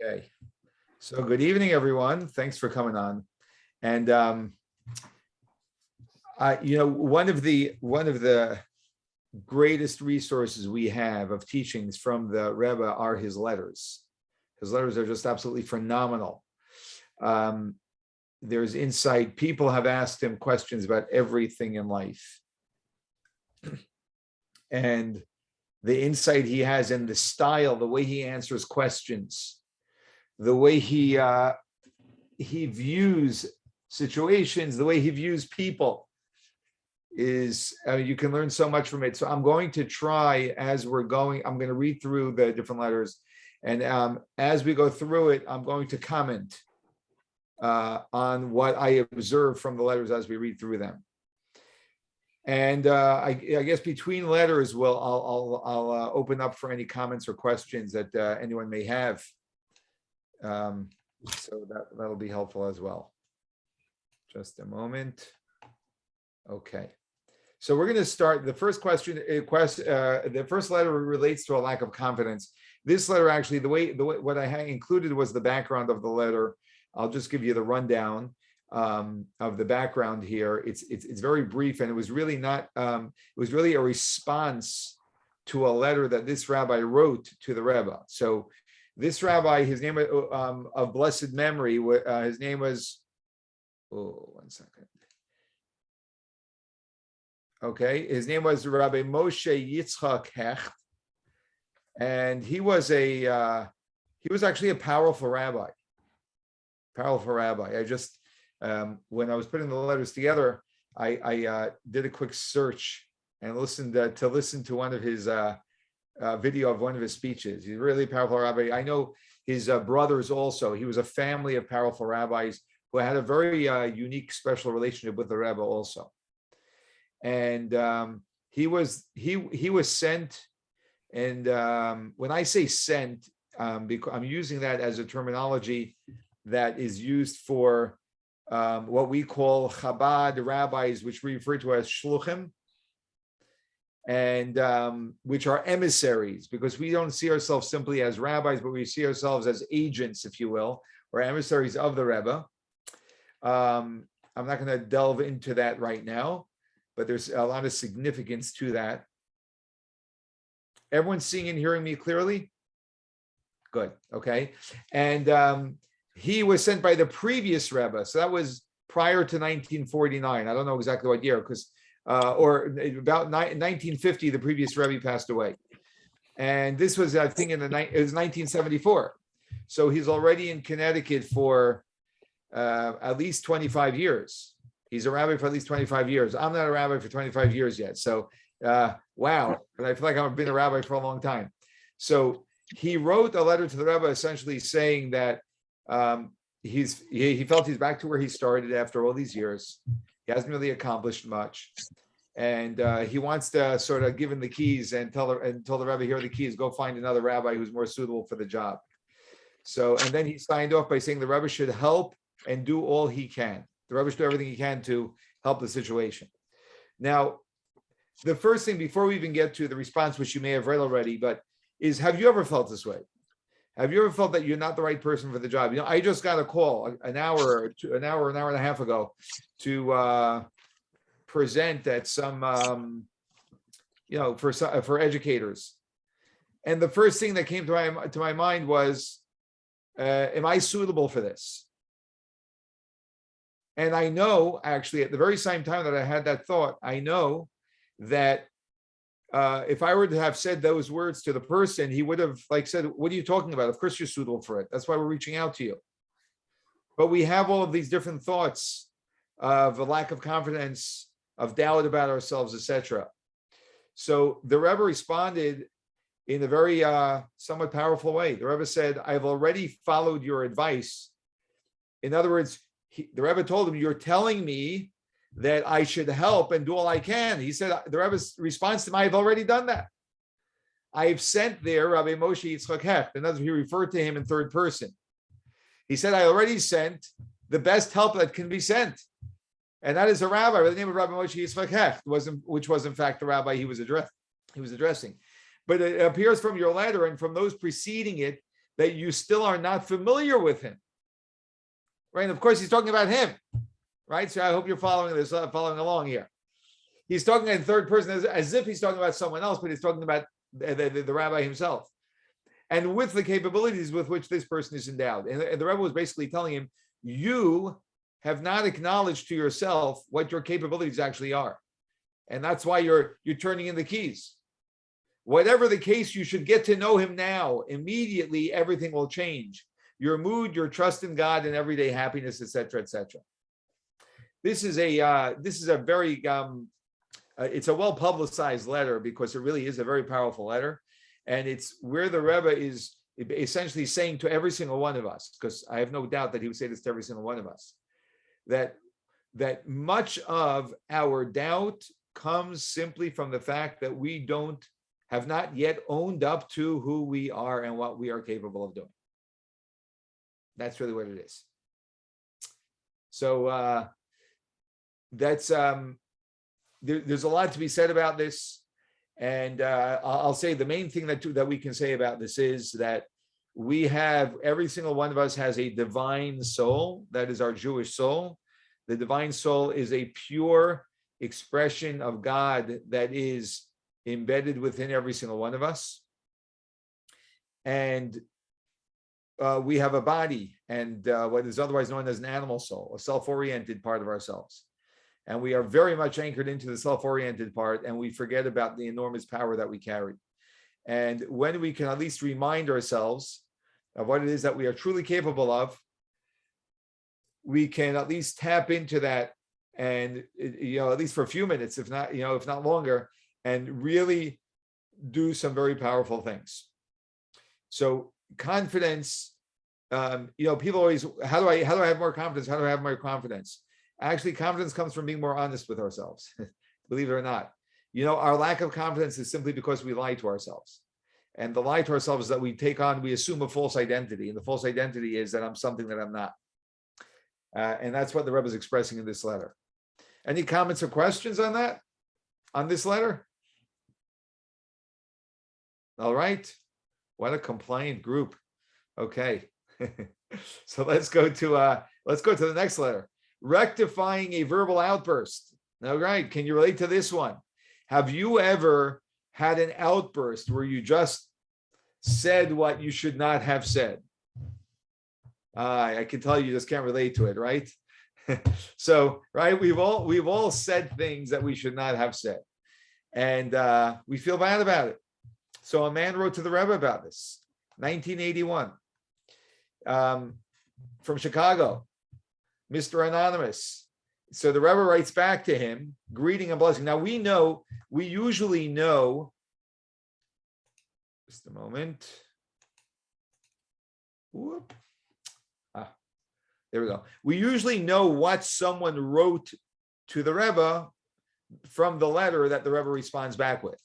Okay. So good evening, everyone. Thanks for coming on. And one of the greatest resources we have of teachings from the Rebbe are his letters. His letters are just absolutely phenomenal. There's insight. People have asked him questions about everything in life. And the insight he has in the style, the way he answers questions, the way he views situations, the way he views people is, you can learn so much from it. So I'm going to try as we're going, I'm going to read through the different letters. And as we go through it, I'm going to comment on what I observe from the letters as we read through them. And I guess between letters, I'll open up for any comments or questions that anyone may have. So that'll be helpful as well. Just a moment. Okay. So we're going to start. The first question. The first letter relates to a lack of confidence. This letter, actually, the way what I had included was the background of the letter. I'll just give you the rundown of the background here. It's very brief, and it was really not. It was really a response to a letter that this rabbi wrote to the Rebbe. So this rabbi, his name of blessed memory, his name was. Oh, 1 second. Okay, his name was Rabbi Moshe Yitzchak Hecht, and he was actually a powerful rabbi. I just when I was putting the letters together, I did a quick search and listened to one of his video of one of his speeches. He's a really powerful rabbi. I know his brothers also. He was a family of powerful rabbis who had a very unique, special relationship with the Rebbe also. And he was sent. And when I say sent, because I'm using that as a terminology that is used for what we call Chabad rabbis, which we refer to as shluchim, and which are emissaries, because we don't see ourselves simply as rabbis, but we see ourselves as agents, if you will, or emissaries of the Rebbe. I'm not going to delve into that right now, but there's a lot of significance to that. Everyone's seeing and hearing me clearly? Good. Okay. And he was sent by the previous Rebbe. So that was prior to 1949. I don't know exactly what year, because or about 1950, the previous Rebbe passed away. And this was, I think, it was 1974. So he's already in Connecticut for at least 25 years. He's a rabbi for at least 25 years. I'm not a rabbi for 25 years yet. So, wow. But I feel like I've been a rabbi for a long time. So he wrote a letter to the Rebbe essentially saying that he felt he's back to where he started after all these years. He hasn't really accomplished much. And he wants to sort of give him the keys and tell the Rebbe, here are the keys, go find another rabbi who's more suitable for the job. So, and then he signed off by saying the Rebbe should help and do all he can. The Rebbe should do everything he can to help the situation. Now, the first thing, before we even get to the response, which you may have read already, but is, have you ever felt this way? Have you ever felt that you're not the right person for the job? You know, I just got a call an hour and a half ago to present at some, for educators. And the first thing that came to my mind was, am I suitable for this? And I know, actually, at the very same time that I had that thought, I know that if I were to have said those words to the person, he would have said, what are you talking about? Of course you're suitable for it. That's why we're reaching out to you. But we have all of these different thoughts of a lack of confidence, of doubt about ourselves, etc. So the Rebbe responded in a very somewhat powerful way. The Rebbe said, I've already followed your advice. In other words, the Rebbe told him, you're telling me that I should help and do all I can. He said, the Rebbe's response to him, I've already done that. I've sent there Rabbi Moshe Yitzchak Hecht. In other words, he referred to him in third person. He said, I already sent the best help that can be sent. And that is a rabbi by the name of Rabbi Moshe Yitzchak Hecht, which was in fact the rabbi he was addressing. But it appears from your letter and from those preceding it that you still are not familiar with him. Right? And of course, he's talking about him. Right? So I hope you're following this, following along here. He's talking in third person as if he's talking about someone else, but he's talking about the rabbi himself. And with the capabilities with which this person is endowed. And the Rebbe was basically telling him, you have not acknowledged to yourself what your capabilities actually are. And that's why you're turning in the keys. Whatever the case, you should get to know him now. Immediately, everything will change. Your mood, your trust in God, and everyday happiness, etc., etc. This is a very it's a well-publicized letter because it really is a very powerful letter. And it's where the Rebbe is essentially saying to every single one of us, because I have no doubt that he would say this to every single one of us, that much of our doubt comes simply from the fact that we have not yet owned up to who we are and what we are capable of doing. That's really what it is. So that's there's a lot to be said about this. And I'll say the main thing that we can say about this is that every single one of us has a divine soul. That is our Jewish soul. The divine soul is a pure expression of God that is embedded within every single one of us. And we have a body and what is otherwise known as an animal soul, a self-oriented part of ourselves. And we are very much anchored into the self-oriented part, and we forget about the enormous power that we carry. And when we can at least remind ourselves of what it is that we are truly capable of, we can at least tap into that, and at least for a few minutes, if not longer, and really do some very powerful things. So confidence, people always, how do I have more confidence? How do I have more confidence? Actually, confidence comes from being more honest with ourselves, believe it or not. Our lack of confidence is simply because we lie to ourselves. And the lie to ourselves is that we assume a false identity. And the false identity is that I'm something that I'm not. And that's what the Rebbe is expressing in this letter. Any comments or questions on that? On this letter? All right. What a compliant group. Okay. So let's go to the next letter. Rectifying a verbal outburst. All right. Can you relate to this one? Have you ever had an outburst where you just said what you should not have said? I can tell you just can't relate to it, right? So, right, we've all said things that we should not have said, and we feel bad about it. So a man wrote to the Rebbe about this, 1981, from Chicago, Mr. Anonymous. So the Rebbe writes back to him, greeting and blessing. Now we usually know, just a moment. Whoop. There we go. We usually know what someone wrote to the Rebbe from the letter that the Rebbe responds back with.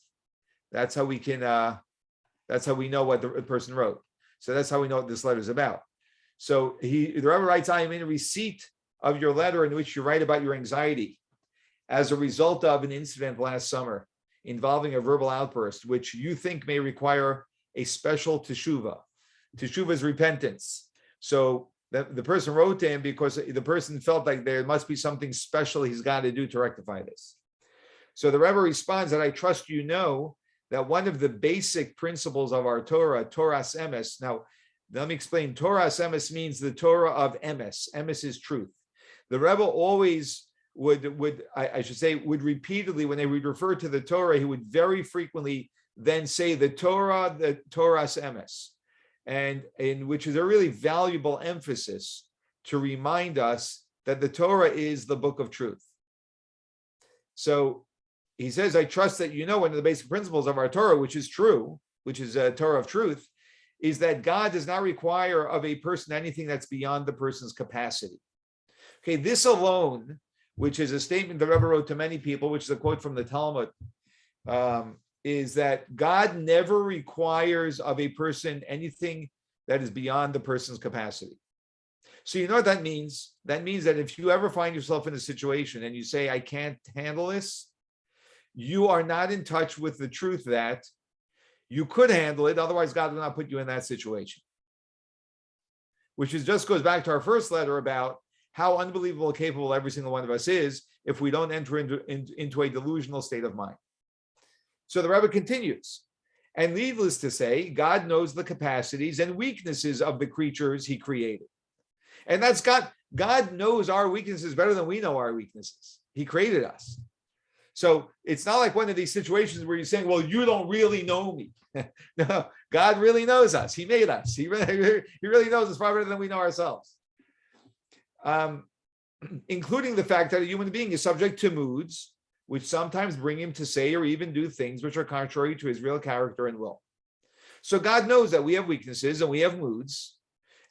That's how we can. That's how we know what the person wrote. So that's how we know what this letter is about. So the Rebbe writes, "I am in receipt of your letter in which you write about your anxiety as a result of an incident last summer involving a verbal outburst, which you think may require a special teshuvah. Teshuvah is repentance. So the person wrote to him because the person felt like there must be something special he's got to do to rectify this. So the Rebbe responds that I trust you know that one of the basic principles of our Torah, Torah's emes. Now, let me explain. Torah's emes means the Torah of emes. Emes is truth. The Rebbe always would repeatedly, when they would refer to the Torah, he would very frequently then say the Torah's emes, and in which is a really valuable emphasis to remind us that the Torah is the book of truth. So he says, I trust that you know one of the basic principles of our Torah, which is true, which is a Torah of truth, is that God does not require of a person anything that's beyond the person's capacity. Okay, this alone, which is a statement the Rebbe wrote to many people, which is a quote from the Talmud, is that God never requires of a person anything that is beyond the person's capacity. So you know what that means? That means that if you ever find yourself in a situation and you say, I can't handle this, you are not in touch with the truth that you could handle it. Otherwise, God will not put you in that situation. which is just goes back to our first letter about how unbelievable capable every single one of us is if we don't enter into a delusional state of mind. So the Rebbe continues, and needless to say, God knows the capacities and weaknesses of the creatures he created. And that's God knows our weaknesses better than we know our weaknesses. He created us. So it's not like one of these situations where you're saying, well, you don't really know me. No, God really knows us. He made us. He really knows us far better than we know ourselves. Including the fact that a human being is subject to moods, which sometimes bring him to say or even do things which are contrary to his real character and will. So God knows that we have weaknesses and we have moods,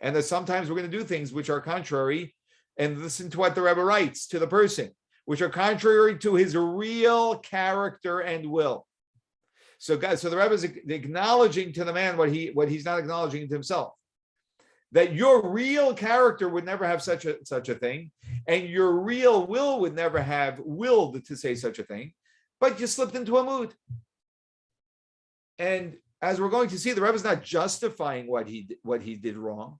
and that sometimes we're going to do things which are contrary, and listen to what the Rebbe writes to the person, which are contrary to his real character and will. So the Rebbe is acknowledging to the man what he's not acknowledging to himself. That your real character would never have such a thing, and your real will would never have willed to say such a thing, but you slipped into a mood. And as we're going to see, the Rebbe is not justifying what he did wrong.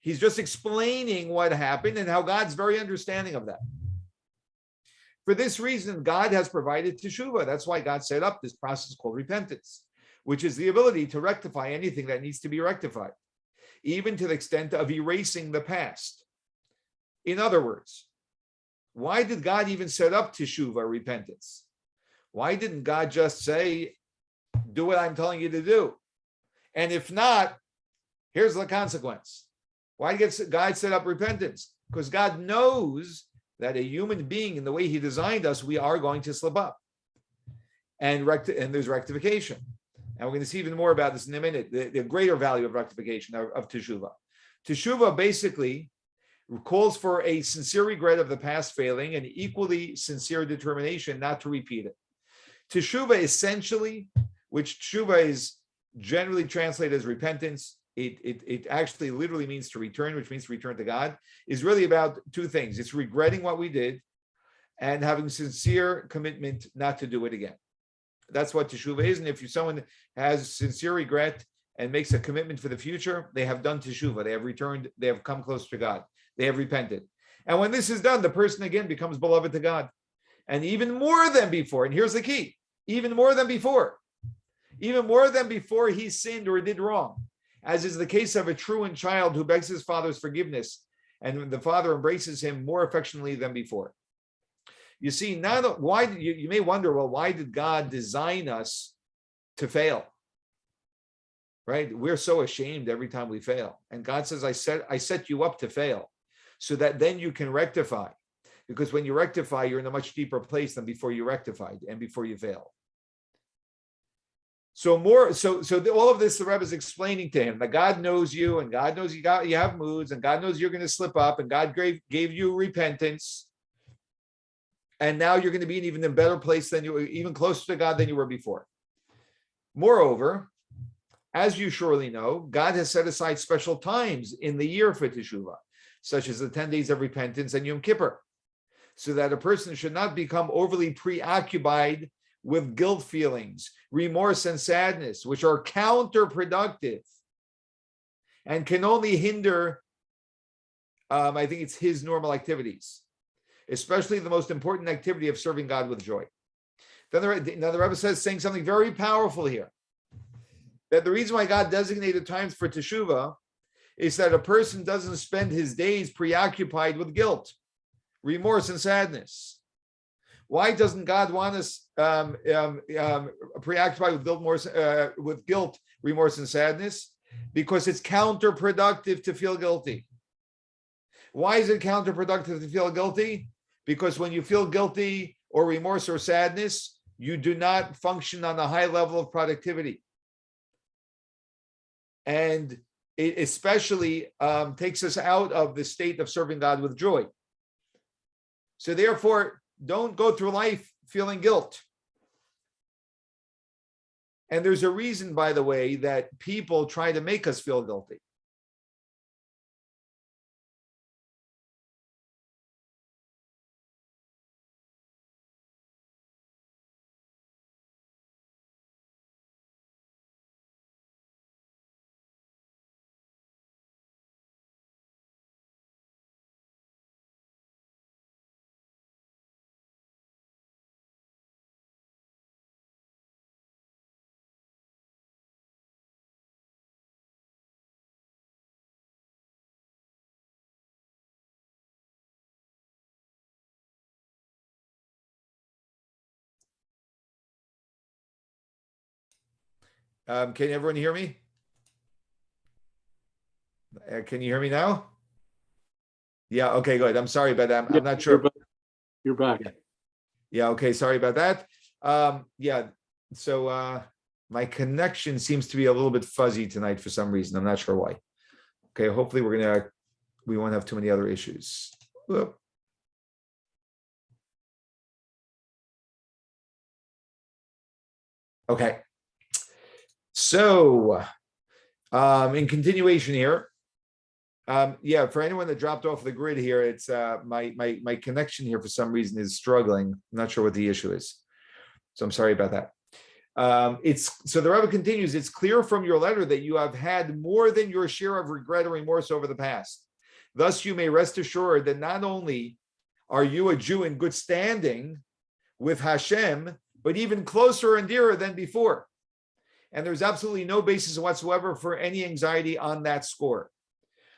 He's just explaining what happened and how God's very understanding of that. For this reason, God has provided teshuvah. That's why God set up this process called repentance, which is the ability to rectify anything that needs to be rectified, even to the extent of erasing the past. In other words, why did God even set up teshuvah, repentance? Why didn't God just say, do what I'm telling you to do? And if not, here's the consequence. Why did God set up repentance? Because God knows that a human being, in the way he designed us, we are going to slip up. And there's rectification. And we're going to see even more about this in a minute, the greater value of rectification, of teshuvah. Teshuvah basically calls for a sincere regret of the past failing and equally sincere determination not to repeat it. Teshuvah essentially, which teshuvah is generally translated as repentance, it actually literally means to return, which means to return to God, is really about two things. It's regretting what we did and having sincere commitment not to do it again. That's what teshuvah is. And if someone has sincere regret and makes a commitment for the future, they have done teshuvah. They have returned, they have come close to God. They have repented. And when this is done, the person again becomes beloved to God. And even more than before, and here's the key, even more than before he sinned or did wrong, as is the case of a truant child who begs his father's forgiveness, and the father embraces him more affectionately than before. You see, you may wonder, well, why did God design us to fail? Right? We're so ashamed every time we fail. And God says, I set you up to fail so that then you can rectify. Because when you rectify, you're in a much deeper place than before you rectified and before you failed. So all of this, the Rebbe is explaining to him that God knows you, and God knows you have moods, and God knows you're going to slip up, and God gave you repentance, and now you're going to be in even a better place than you were, even closer to God than you were before. Moreover, as you surely know, God has set aside special times in the year for teshuvah, such as the 10 days of repentance and Yom Kippur, so that a person should not become overly preoccupied with guilt feelings, remorse, and sadness, which are counterproductive and can only hinder, I think it's his normal activities, especially the most important activity of serving God with joy. Then the Rebbe says, saying something very powerful here, that the reason why God designated times for teshuvah is that a person doesn't spend his days preoccupied with guilt, remorse, and sadness. Why doesn't God want us preoccupied with guilt, remorse, and sadness? Because it's counterproductive to feel guilty. Why is it counterproductive to feel guilty? Because when you feel guilty or remorse or sadness, you do not function on a high level of productivity. And it especially takes us out of the state of serving God with joy. So therefore, don't go through life feeling guilt. And there's a reason, by the way, that people try to make us feel guilty. Can everyone hear me? Can you hear me now? Yeah, okay, good. I'm sorry about that. I'm not sure. You're back. Yeah, okay, sorry about that. Yeah, so my connection seems to be a little bit fuzzy tonight for some reason. I'm not sure why. Okay, hopefully we won't have too many other issues. Whoop. Okay. So, in continuation here, yeah, for anyone that dropped off the grid here, it's my connection here for some reason is struggling. I'm not sure what the issue is, so I'm sorry about that. So the Rebbe continues. It's clear from your letter that you have had more than your share of regret or remorse over the past. Thus, you may rest assured that not only are you a Jew in good standing with Hashem, but even closer and dearer than before. And there's absolutely no basis whatsoever for any anxiety on that score.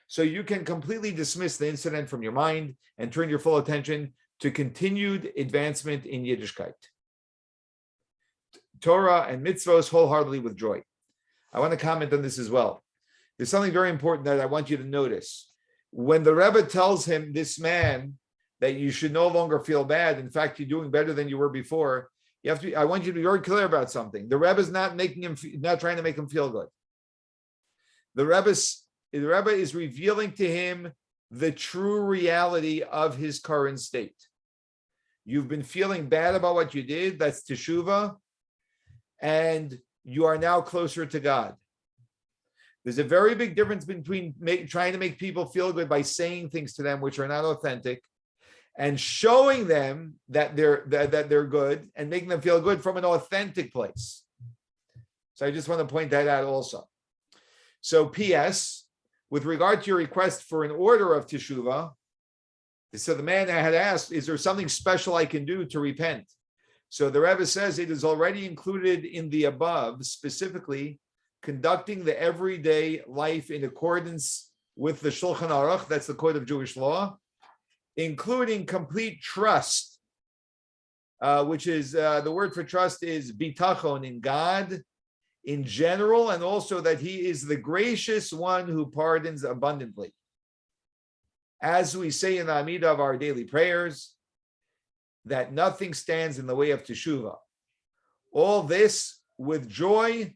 So you can completely dismiss the incident from your mind and turn your full attention to continued advancement in Yiddishkeit, Torah and mitzvos wholeheartedly with joy. I want to comment on this as well. There's something very important that I want you to notice. When the Rebbe tells him, this man, that you should no longer feel bad, in fact, you're doing better than you were before, you have to be, I want you to be very clear about something. The Rebbe is not trying to make him feel good. The Rebbe is revealing to him the true reality of his current state. You've been feeling bad about what you did, that's teshuvah, and you are now closer to God. There's a very big difference between trying to make people feel good by saying things to them which are not authentic, and showing them that they're good and making them feel good from an authentic place. So I just want to point that out also. So P.S., with regard to your request for an order of teshuvah, so the man had asked, is there something special I can do to repent? So the Rebbe says it is already included in the above, specifically conducting the everyday life in accordance with the Shulchan Aruch, that's the code of Jewish law, including complete trust, which is the word for trust is bitachon, in God in general, and also that he is the gracious one who pardons abundantly. As we say in the Amidah of our daily prayers, that nothing stands in the way of teshuvah. All this with joy,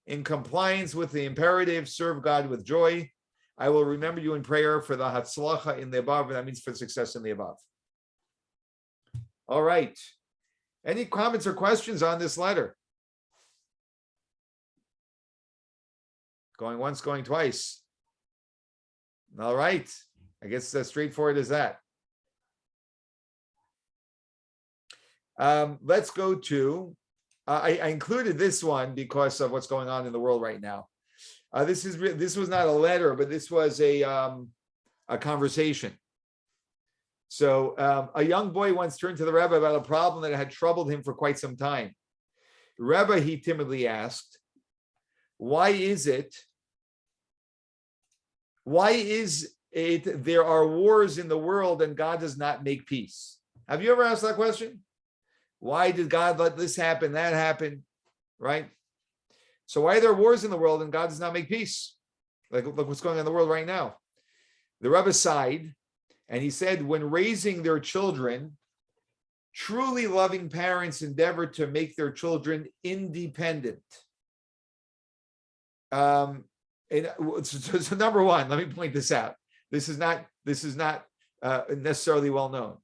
in compliance with the imperative, serve God with joy. I will remember you in prayer for the hatzlacha in the above, and that means for success in the above. All right. Any comments or questions on this letter? Going once, going twice. All right. I guess that's straightforward as that. Let's go to, I included this one because of what's going on in the world right now. This was not a letter, but this was a conversation. So a young boy once turned to the Rebbe about a problem that had troubled him for quite some time. Rebbe, he timidly asked, why is it there are wars in the world and God does not make peace? Have you ever asked that question? Why did God let this happen, that happen, right? So why are there wars in the world and God does not make peace? Like, look what's going on in the world right now. The Rebbe sighed and he said, when raising their children, truly loving parents endeavor to make their children independent. So number one, let me point this out. This is not necessarily well known.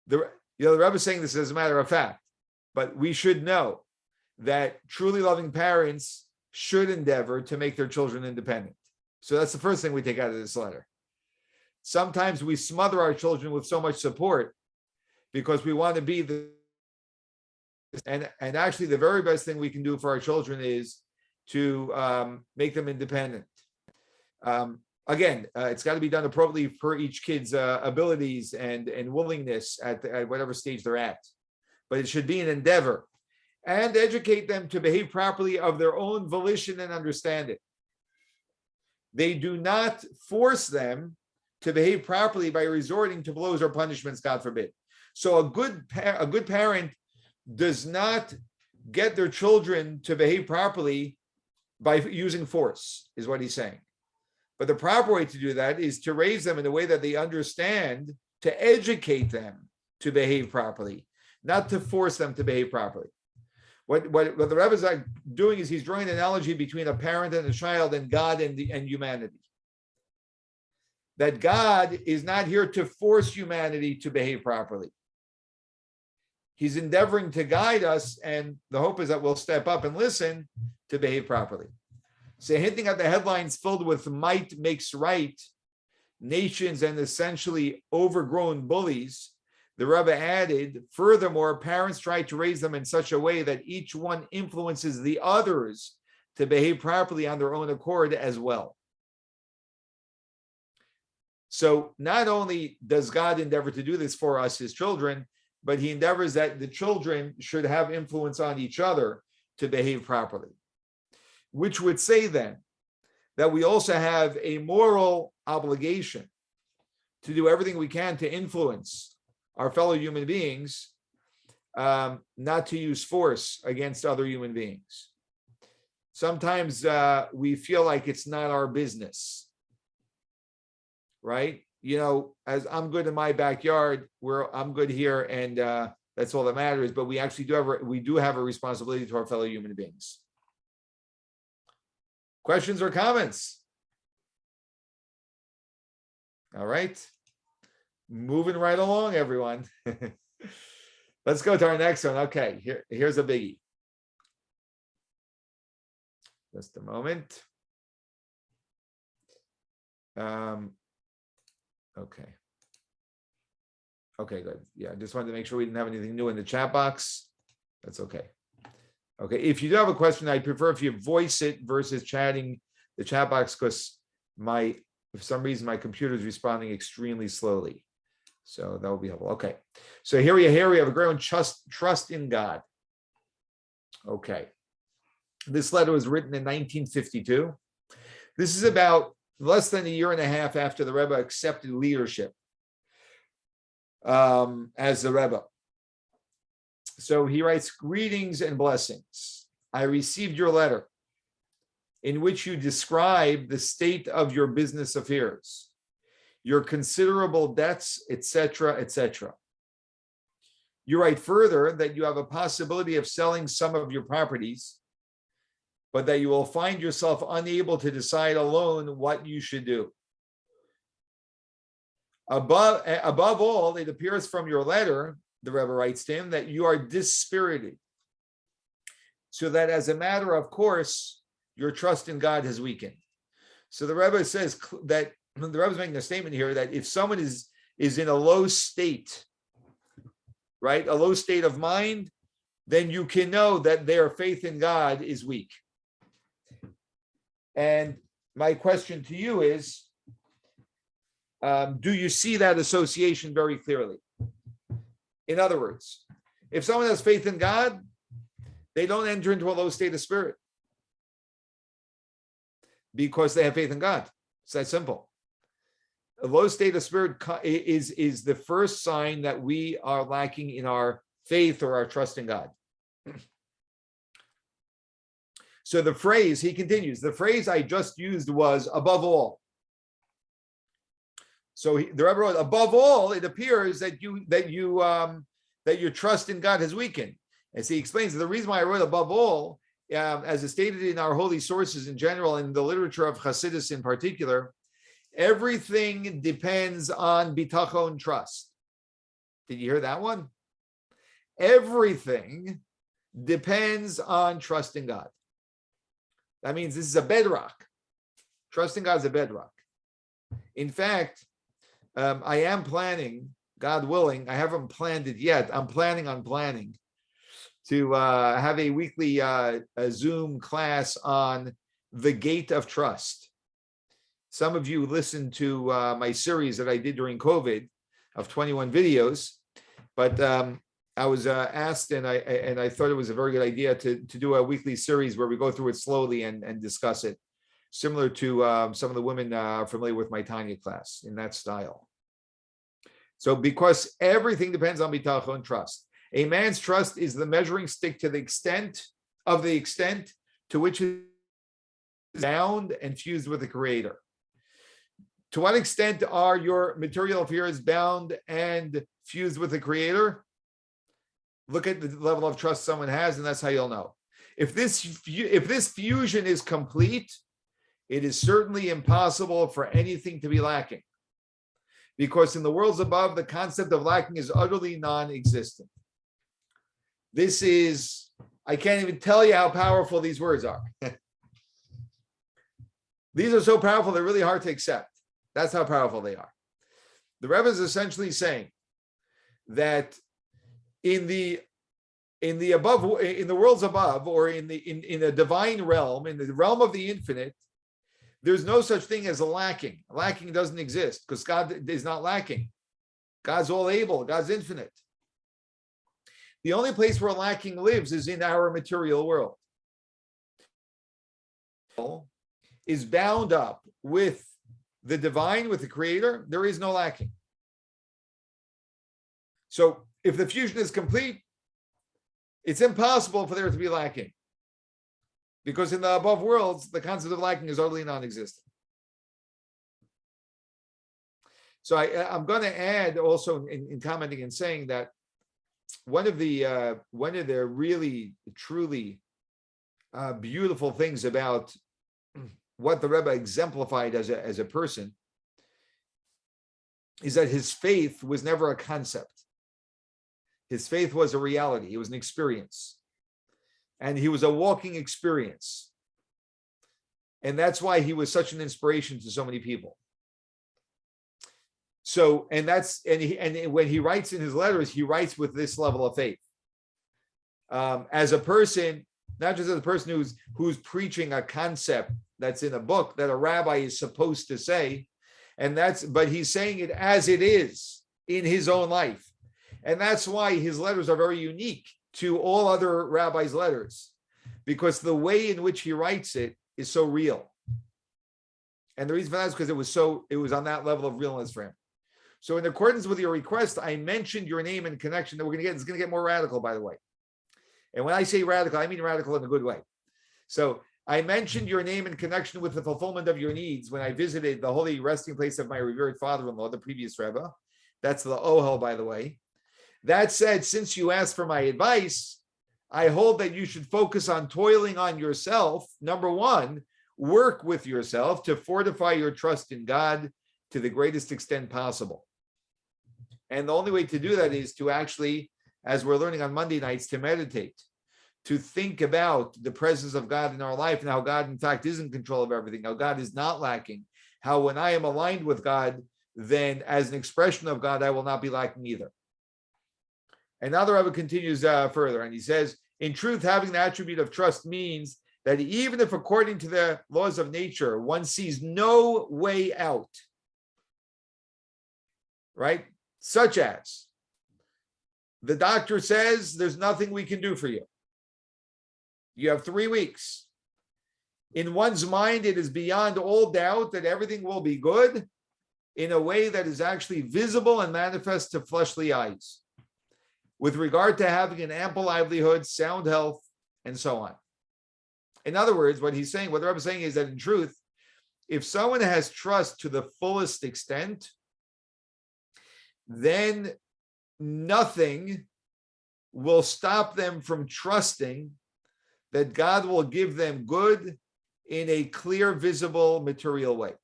The Rebbe is saying this as a matter of fact, but we should know that truly loving parents should endeavor to make their children independent. So that's the first thing we take out of this letter. Sometimes we smother our children with so much support because we want to be and actually the very best thing we can do for our children is to make them independent. Again, it's got to be done appropriately per each kid's abilities and willingness at whatever stage they're at. But it should be an endeavor. And educate them to behave properly of their own volition and understanding. They do not force them to behave properly by resorting to blows or punishments, God forbid. So a good parent does not get their children to behave properly by using force, is what he's saying. But the proper way to do that is to raise them in a way that they understand, to educate them to behave properly, not to force them to behave properly. What the Rebbe is doing is he's drawing an analogy between a parent and a child and God and humanity. That God is not here to force humanity to behave properly. He's endeavoring to guide us, and the hope is that we'll step up and listen to behave properly. So hinting at the headlines filled with might makes right, nations and essentially overgrown bullies, the Rebbe added, furthermore, parents try to raise them in such a way that each one influences the others to behave properly on their own accord as well. So not only does God endeavor to do this for us, his children, but he endeavors that the children should have influence on each other to behave properly. Which would say then that we also have a moral obligation to do everything we can to influence our fellow human beings, not to use force against other human beings. Sometimes we feel like it's not our business, right? You know, as I'm good in my backyard, I'm good here, and that's all that matters. But we actually do have a responsibility to our fellow human beings. Questions or comments? All right. Moving right along, everyone. Let's go to our next one. Okay, here's a biggie. Just a moment. Okay. Okay, good. Yeah, I just wanted to make sure we didn't have anything new in the chat box. That's okay. Okay, if you do have a question, I prefer if you voice it versus chatting the chat box, because for some reason my computer is responding extremely slowly. So that will be helpful. Okay, so here we have a great one, trust in God. Okay, this letter was written in 1952. This is about less than a year and a half after the Rebbe accepted leadership as the Rebbe. So he writes, greetings and blessings. I received your letter in which you describe the state of your business affairs, your considerable debts, etc., etc. You write further that you have a possibility of selling some of your properties, but that you will find yourself unable to decide alone what you should do. Above all, it appears from your letter, the Rebbe writes to him, that you are dispirited, so that as a matter of course, your trust in God has weakened. So the Rebbe says that the Rebbe is making a statement here that if someone is in a low state, right, a low state of mind, then you can know that their faith in God is weak. And my question to you is, do you see that association very clearly? In other words, if someone has faith in God, they don't enter into a low state of spirit because they have faith in God. It's that simple. A low state of spirit is the first sign that we are lacking in our faith or our trust in God. So the phrase, he continues, the phrase I just used was above all. So the Rebbe wrote, above all, it appears that your trust in God has weakened. As he explains, the reason why I wrote above all, as is stated in our holy sources in general, and the literature of Hasidus in particular, everything depends on bitachon, trust. Did you hear that one? Everything depends on trusting God. That means this is a bedrock. Trusting God is a bedrock. In fact, I am planning, God willing, I haven't planned it yet. I'm planning on planning to have a weekly a Zoom class on the gate of trust. Some of you listened to my series that I did during COVID of 21 videos, but I was asked, and I thought it was a very good idea to do a weekly series where we go through it slowly and discuss it, similar to some of the women familiar with my Tanya class, in that style. So because everything depends on bitachon, trust. A man's trust is the measuring stick to the extent to which bound and fused with the Creator. To what extent are your material affairs bound and fused with the Creator? Look at the level of trust someone has, and that's how you'll know. If this fusion is complete, it is certainly impossible for anything to be lacking. Because in the worlds above, the concept of lacking is utterly non-existent. I can't even tell you how powerful these words are. These are so powerful, they're really hard to accept. That's how powerful they are. The Rebbe is essentially saying that in the worlds above, or in a divine realm, in the realm of the infinite, there's no such thing as a lacking. Lacking doesn't exist because God is not lacking. God's all able. God's infinite. The only place where lacking lives is in our material world. Is bound up with the divine, with the Creator. There is no lacking. So if the fusion is complete, it's impossible for there to be lacking. Because in the above worlds, the concept of lacking is utterly non-existent. So I'm going to add also in commenting and saying that one of the really, truly beautiful things about what the Rebbe exemplified as a person is that his faith was never a concept. His faith was a reality. It was an experience. And he was a walking experience. And that's why he was such an inspiration to so many people. So, and when he writes in his letters, he writes with this level of faith. As a person, not just as a person who's preaching a concept that's in a book that a rabbi is supposed to say, but he's saying it as it is in his own life. And that's why his letters are very unique to all other rabbis' letters, because the way in which he writes it is so real. And the reason for that is because it was on that level of realness for him. So in accordance with your request, I mentioned your name and connection that it's going to get more radical, by the way. And when I say radical, I mean radical in a good way. So I mentioned your name in connection with the fulfillment of your needs when I visited the holy resting place of my revered father-in-law, the previous Rebbe. That's the Ohel, by the way. That said, since you asked for my advice, I hold that you should focus on toiling on yourself. Number one, work with yourself to fortify your trust in God to the greatest extent possible. And the only way to do that is to actually, as we're learning on Monday nights, to meditate, to think about the presence of God in our life and how God, in fact, is in control of everything, how God is not lacking, how when I am aligned with God, then as an expression of God, I will not be lacking either. And now the Rebbe continues further, and he says, in truth, having the attribute of trust means that even if according to the laws of nature, one sees no way out, right? Such as the doctor says, there's nothing we can do for you. You have 3 weeks. In one's mind, it is beyond all doubt that everything will be good in a way that is actually visible and manifest to fleshly eyes, with regard to having an ample livelihood, sound health, and so on. In other words, what the Rebbe is saying is that in truth, if someone has trust to the fullest extent, then nothing will stop them from trusting that God will give them good in a clear, visible, material way,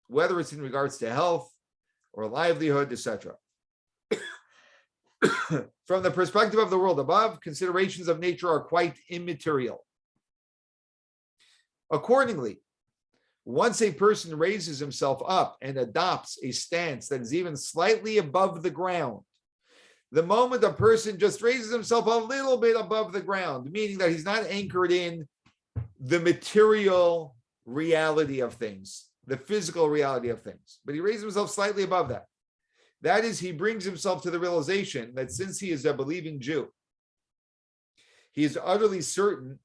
whether it's in regards to health or livelihood, etc. From the perspective of the world above, considerations of nature are quite immaterial. Accordingly, once a person raises himself up and adopts a stance that is even slightly above the ground, the moment a person just raises himself a little bit above the ground, meaning that he's not anchored in the material reality of things, the physical reality of things, but he raises himself slightly above that. That is, he brings himself to the realization that since he is a believing Jew, he is utterly certain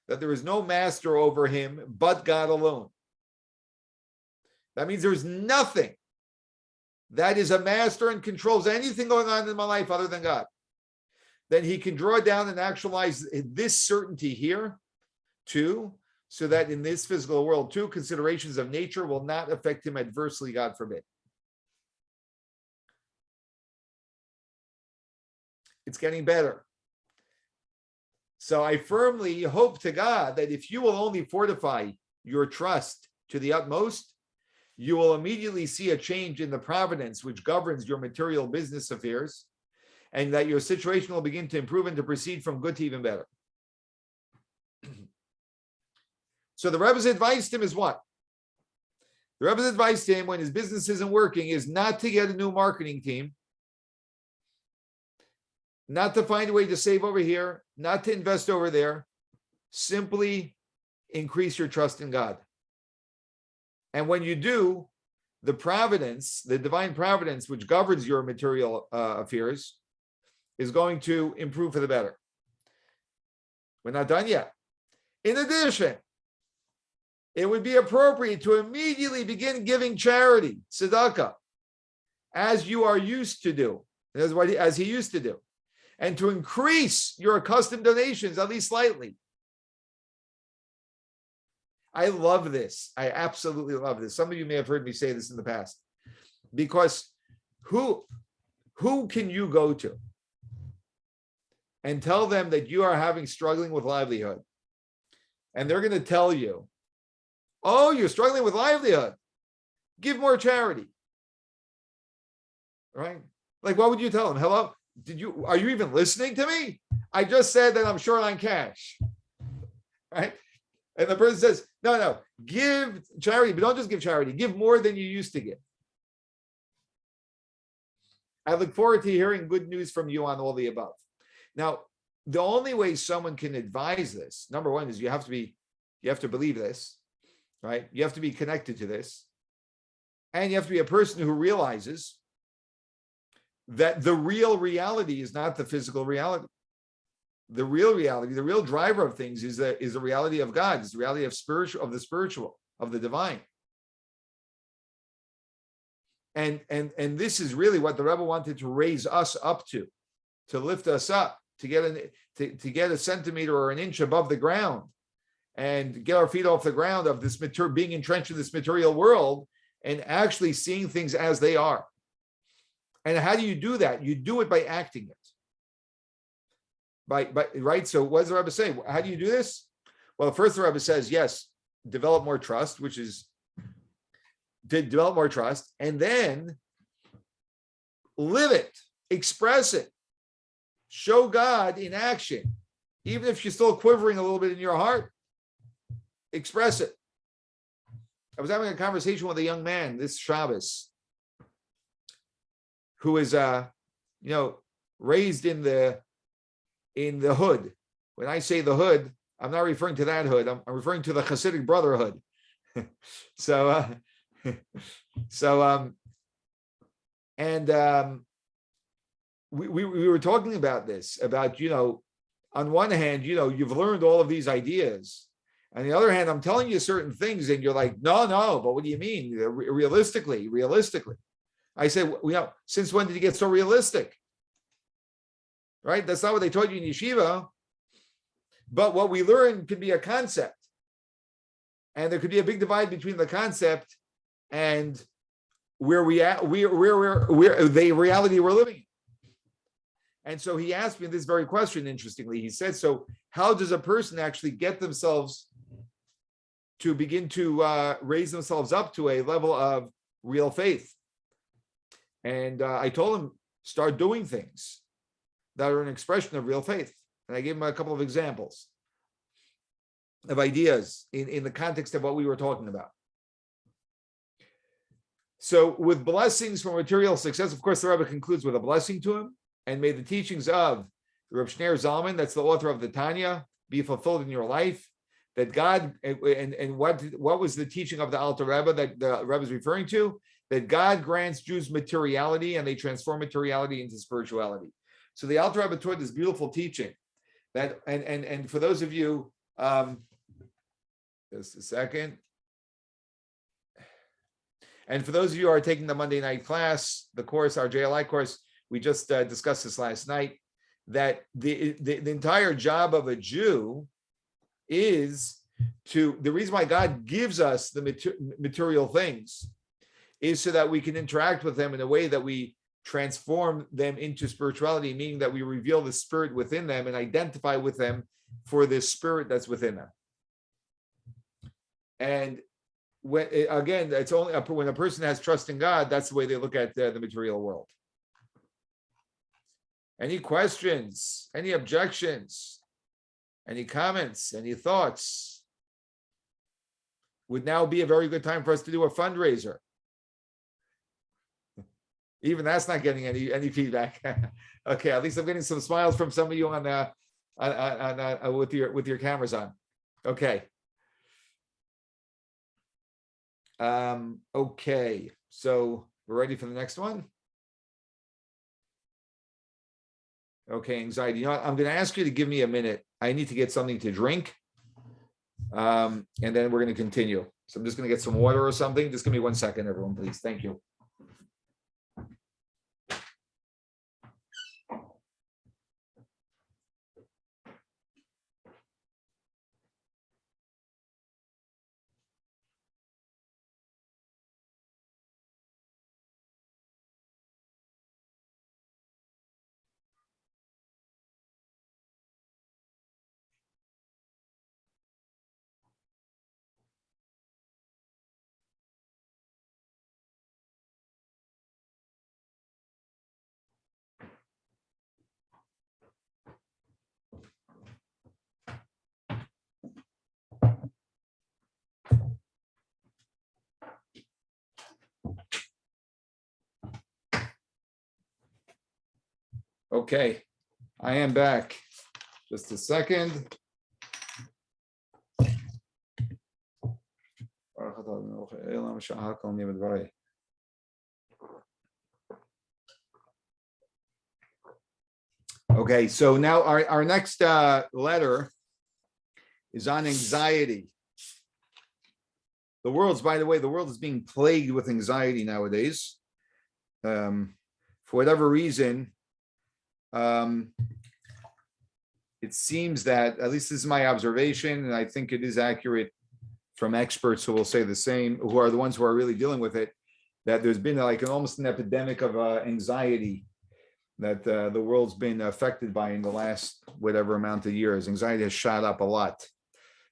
that there is no master over him but God alone. That means there's nothing that is a master and controls anything going on in my life other than God. Then he can draw down and actualize this certainty here to so that in this physical world too, considerations of nature will not affect him adversely, God forbid. It's getting better. So I firmly hope to God that if you will only fortify your trust to the utmost, you will immediately see a change in the providence which governs your material business affairs, and that your situation will begin to improve and to proceed from good to even better. So the Rebbe's advice to him is what? The Rebbe's advice to him when his business isn't working is not to get a new marketing team, not to find a way to save over here, not to invest over there. Simply increase your trust in God. And when you do, the providence, the divine providence, which governs your material affairs, is going to improve for the better. We're not done yet. In addition, it would be appropriate to immediately begin giving charity, tzedakah, as you are used to do, as he used to do, and to increase your accustomed donations at least slightly. I love this. I absolutely love this. Some of you may have heard me say this in the past, because who can you go to and tell them that you are struggling with livelihood? And they're going to tell you, oh, you're struggling with livelihood. Give more charity. Right? Like, what would you tell them? Hello? Are you even listening to me? I just said that I'm short on cash. Right? And the person says, no, give charity, but don't just give charity. Give more than you used to give. I look forward to hearing good news from you on all the above. Now, the only way someone can advise this, number one, is you have to believe this, right? You have to be connected to this. And you have to be a person who realizes that the real reality is not the physical reality. The real reality, the real driver of things is the reality of God, is the reality of the spiritual, of the divine. And this is really what the Rebbe wanted to raise us up to lift us up, to get a centimeter or an inch above the ground, and get our feet off the ground of this being entrenched in this material world and actually seeing things as they are. And how do you do that? You do it by acting it. Right? So what does the Rebbe say? How do you do this? Well, first the Rebbe says, yes, develop more trust, which is to develop more trust, and then live it, express it, show God in action. Even if you're still quivering a little bit in your heart, express it. I was having a conversation with a young man this Shabbos who is, raised in the hood. When I say the hood, I'm not referring to that hood. I'm referring to the Hasidic Brotherhood. We were talking about this, about, on one hand, you've learned all of these ideas. On the other hand, I'm telling you certain things and you're like, no, but what do you mean? Realistically. I said, since when did you get so realistic? Right? That's not what they taught you in yeshiva. But what we learn could be a concept. And there could be a big divide between the concept and where the reality we're living in. And so he asked me this very question, interestingly. He said, so how does a person actually get themselves to begin to raise themselves up to a level of real faith? And I told him, start doing things that are an expression of real faith. And I gave him a couple of examples of ideas in the context of what we were talking about. So with blessings for material success, of course, the Rebbe concludes with a blessing to him, and may the teachings of Reb Shneir Zalman, that's the author of the Tanya, be fulfilled in your life. That God, and what was the teaching of the Alter Rebbe that the Rebbe is referring to? That God grants Jews materiality and they transform materiality into spirituality. So the Alter Rebbe taught this beautiful teaching that, and for those of you, just a second. And for those of you who are taking the Monday night class, the course, our JLI course, we just discussed this last night, that the entire job of a Jew is the reason why God gives us the material things is so that we can interact with them in a way that we transform them into spirituality, meaning that we reveal the spirit within them and identify with them for the spirit that's within them. And again, it's only when a person has trust in God, that's the way they look at the material world. Any questions? Any objections? Any comments? Any thoughts? Would now be a very good time for us to do a fundraiser. Even that's not getting any feedback. Okay, at least I'm getting some smiles from some of you on with your cameras on. Okay. Okay, so we're ready for the next one. Okay, anxiety. You know what? I'm going to ask you to give me a minute. I need to get something to drink. And then we're going to continue. So I'm just going to get some water or something. Just give me 1 second, everyone, please. Thank you. Okay, I am back. Just a second. Okay, so now our next letter is on anxiety. By the way, the world is being plagued with anxiety nowadays. For whatever reason, it seems that, at least this is my observation, and I think it is accurate from experts who will say the same, who are the ones who are really dealing with it, that there's been like almost an epidemic of anxiety that the world's been affected by in the last whatever amount of years. Anxiety has shot up a lot.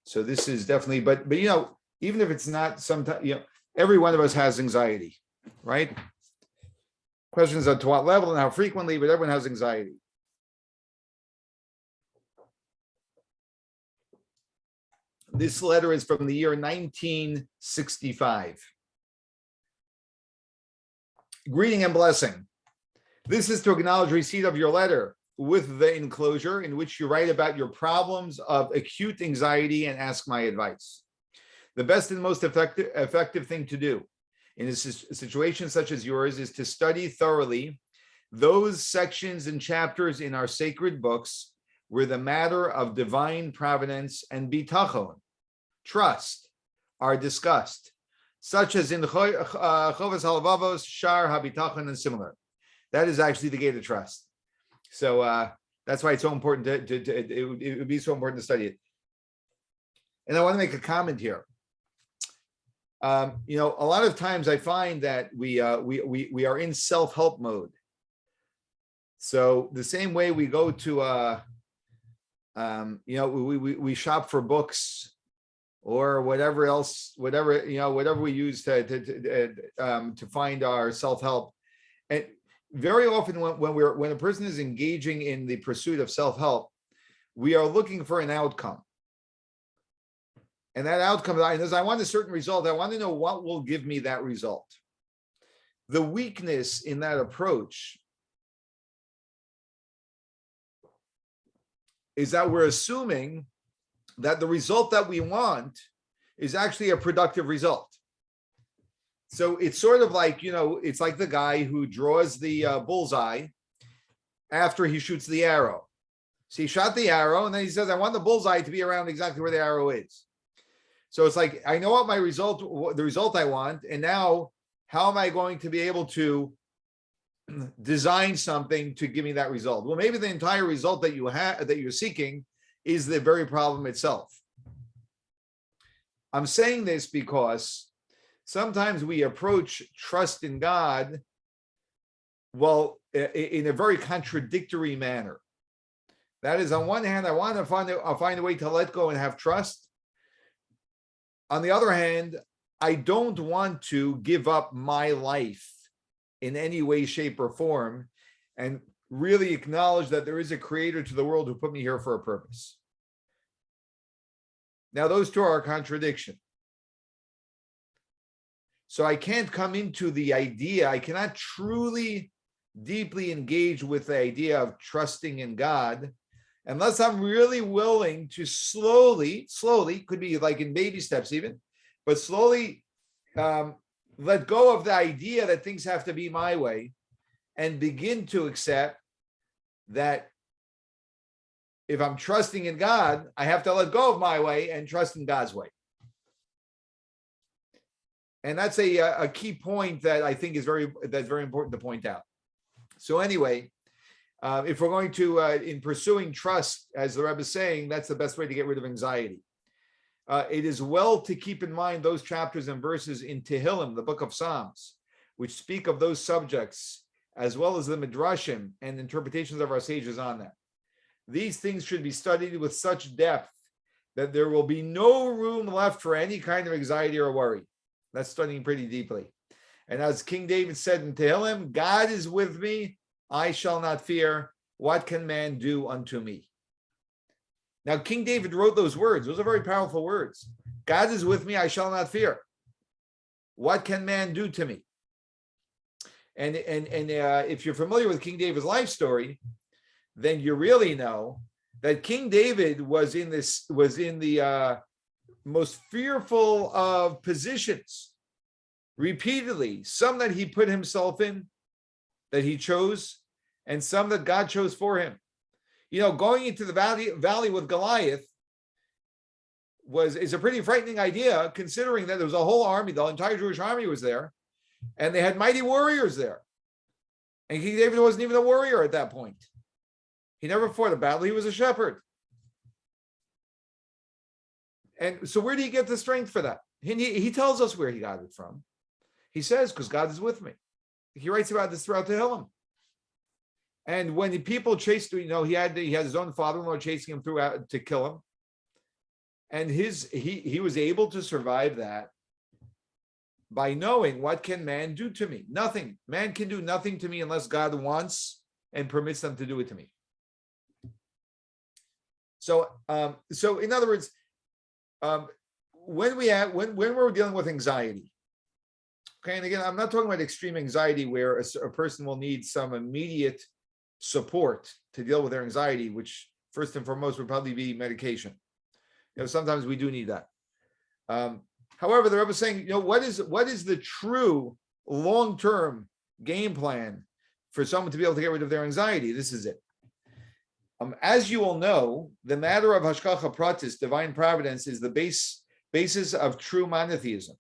So this is definitely, but you know, even if it's not sometimes, you know, every one of us has anxiety, right? Questions on to what level and how frequently, but everyone has anxiety. This letter is from the year 1965. Greeting and blessing. This is to acknowledge receipt of your letter with the enclosure in which you write about your problems of acute anxiety and ask my advice. The best and most effective thing to do in a situation such as yours is to study thoroughly those sections and chapters in our sacred books where the matter of divine providence and bitachon, trust, are discussed, such as in Chovas Halavavos, Shar HaBitachon, and similar. That is actually the gate of trust. So that's why it's so important it would be so important to study it. And I want to make a comment here. You know, a lot of times I find that we are in self-help mode. So the same way we go to you know, we shop for books or whatever else, whatever we use to find our self-help. And very often when a person is engaging in the pursuit of self-help, we are looking for an outcome. And that outcome is, I want a certain result. I want to know what will give me that result. The weakness in that approach is that we're assuming that the result that we want is actually a productive result. So it's sort of like, you know, it's like the guy who draws the bullseye after he shoots the arrow. So he shot the arrow and then he says, I want the bullseye to be around exactly where the arrow is. So it's like, I know what the result I want. And now how am I going to be able to design something to give me that result? Well, maybe the entire result that you have, that you're seeking, is the very problem itself. I'm saying this because sometimes we approach trust in God, well, in a very contradictory manner. That is, on one hand, I want to find a way to let go and have trust. On the other hand, I don't want to give up my life in any way, shape, or form, and really acknowledge that there is a creator to the world who put me here for a purpose. Now, those two are a contradiction. So I can't come into the idea, I cannot truly, deeply engage with the idea of trusting in God unless I'm really willing to slowly, could be like in baby steps even, but slowly let go of the idea that things have to be my way and begin to accept that if I'm trusting in God, I have to let go of my way and trust in God's way. And that's a key point that I think is very important to point out. So anyway, if we're going to, in pursuing trust, as the Rebbe is saying, that's the best way to get rid of anxiety. It is well to keep in mind those chapters and verses in Tehillim, the book of Psalms, which speak of those subjects, as well as the Midrashim and interpretations of our sages on that. These things should be studied with such depth that there will be no room left for any kind of anxiety or worry. That's studying pretty deeply. And as King David said in Tehillim, God is with me, I shall not fear. What can man do unto me? Now, King David wrote those words. Those are very powerful words. God is with me, I shall not fear. What can man do to me? And if you're familiar with King David's life story, then you really know that King David was in the most fearful of positions repeatedly, some that he put himself in, that he chose, and some that God chose for him. You know, going into the valley with Goliath is a pretty frightening idea, considering that there was a whole army, the entire Jewish army was there, and they had mighty warriors there. And King David wasn't even a warrior at that point. He never fought a battle. He was a shepherd. And so where do you get the strength for that? He tells us where he got it from. He says, because God is with me. He writes about this throughout the Tehillim. And when the people chased, he had his own father-in-law chasing him throughout to kill him. And he was able to survive that by knowing, what can man do to me? Nothing. Man can do nothing to me unless God wants and permits them to do it to me. So in other words, when we're dealing with anxiety, okay, and again, I'm not talking about extreme anxiety where a person will need some immediate support to deal with their anxiety, which first and foremost would probably be medication. Sometimes we do need that. However, the Rebbe is saying, what is the true long-term game plan for someone to be able to get rid of their anxiety? This is it. As you all know, the matter of Hashgacha Pratis, divine providence, is the basis of true monotheism,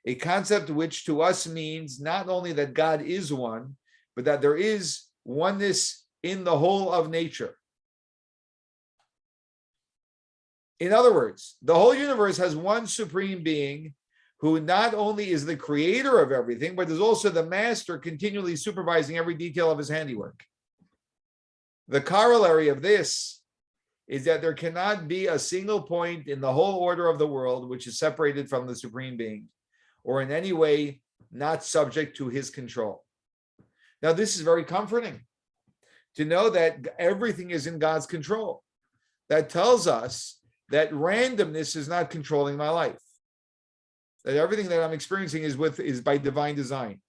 a concept which to us means not only that God is one, but that there is oneness in the whole of nature. In other words, the whole universe has one supreme being who not only is the creator of everything, but is also the master, continually supervising every detail of his handiwork. The corollary of this is that there cannot be a single point in the whole order of the world which is separated from the supreme being, or in any way not subject to his control. Now, this is very comforting to know that everything is in God's control. That tells us that randomness is not controlling my life. That everything that I'm experiencing is by divine design.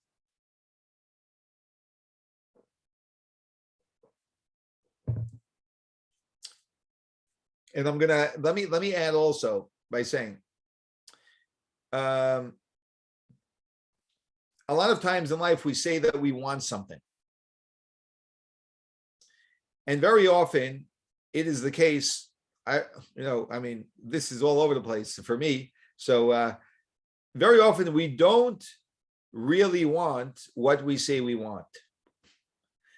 And I'm gonna let me add also by saying, a lot of times in life we say that we want something, and very often it is the case. This is all over the place for me. So very often we don't really want what we say we want.